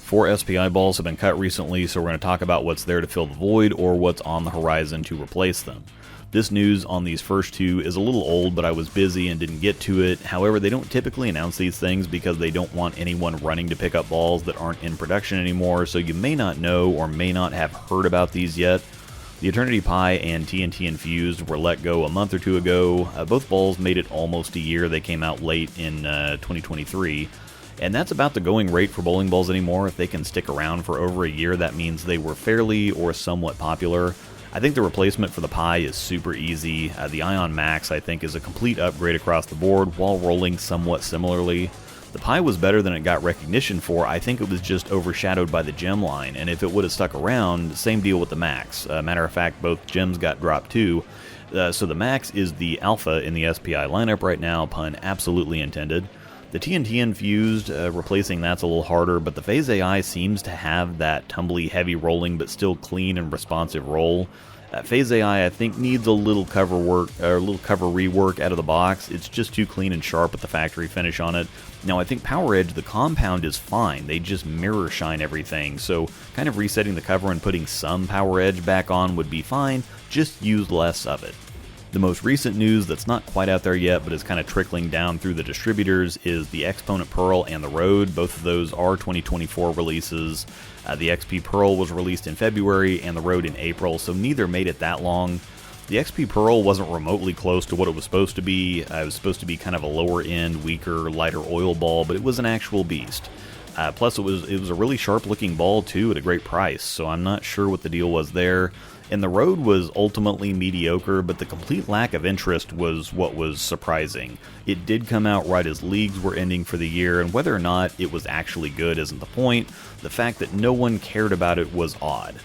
4 SPI balls have been cut recently, so we're going to talk about what's there to fill the void or what's on the horizon to replace them. This news on these first 2 is a little old, but I was busy and didn't get to it. However, they don't typically announce these things because they don't want anyone running to pick up balls that aren't in production anymore, so you may not know or may not have heard about these yet. The Eternity Pi and TNT Infused were let go a month or 2 ago. Both balls made it almost a year. They came out late in 2023. And that's about the going rate for bowling balls anymore. If they can stick around for over a year, that means they were fairly or somewhat popular. I think the replacement for the Pi is super easy. The Ion Max, I think, is a complete upgrade across the board while rolling somewhat similarly. The Pi was better than it got recognition for. I think it was just overshadowed by the gem line, and if it would have stuck around, same deal with the Max. Matter of fact, both gems got dropped too. So the Max is the alpha in the SPI lineup right now, pun absolutely intended. The TNT Infused, replacing that's a little harder, but the Phase AI seems to have that tumbly, heavy rolling, but still clean and responsive roll. Phase AI, I think, needs a little cover work, or a little cover rework out of the box. It's just too clean and sharp with the factory finish on it. Now, I think Power Edge, the compound, is fine. They just mirror shine everything, so kind of resetting the cover and putting some Power Edge back on would be fine. Just use less of it. The most recent news that's not quite out there yet, but is kind of trickling down through the distributors, is the Exponent Pearl and the Road. Both of those are 2024 releases. The XP Pearl was released in February and the Road in April, so neither made it that long. The XP Pearl wasn't remotely close to what it was supposed to be. It was supposed to be kind of a lower end, weaker, lighter oil ball, but it was an actual beast. Plus, it was a really sharp looking ball too at a great price, so I'm not sure what the deal was there. And the Road was ultimately mediocre, but the complete lack of interest was what was surprising. It did come out right as leagues were ending for the year, and whether or not it was actually good isn't the point. The fact that no one cared about it was odd.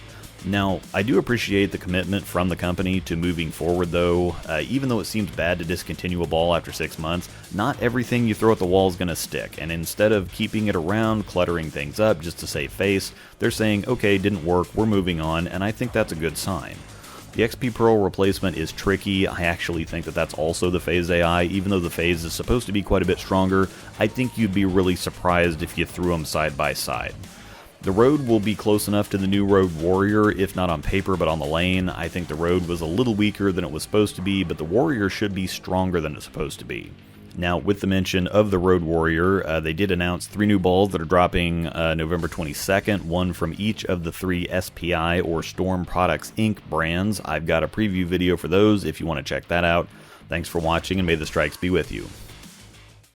Now, I do appreciate the commitment from the company to moving forward though. Even though it seems bad to discontinue a ball after 6 months, not everything you throw at the wall is going to stick, and instead of keeping it around, cluttering things up just to save face, they're saying, okay, didn't work, we're moving on, and I think that's a good sign. The XP Pearl replacement is tricky. I actually think that that's also the Phase AI. Even though the Phase is supposed to be quite a bit stronger, I think you'd be really surprised if you threw them side by side. The Road will be close enough to the new Road Warrior, if not on paper but on the lane. I think the Road was a little weaker than it was supposed to be, but the Warrior should be stronger than it's supposed to be. Now, with the mention of the Road Warrior, they did announce 3 new balls that are dropping November 22nd, one from each of the 3 SPI or Storm Products Inc. brands. I've got a preview video for those if you want to check that out. Thanks for watching, and may the strikes be with you.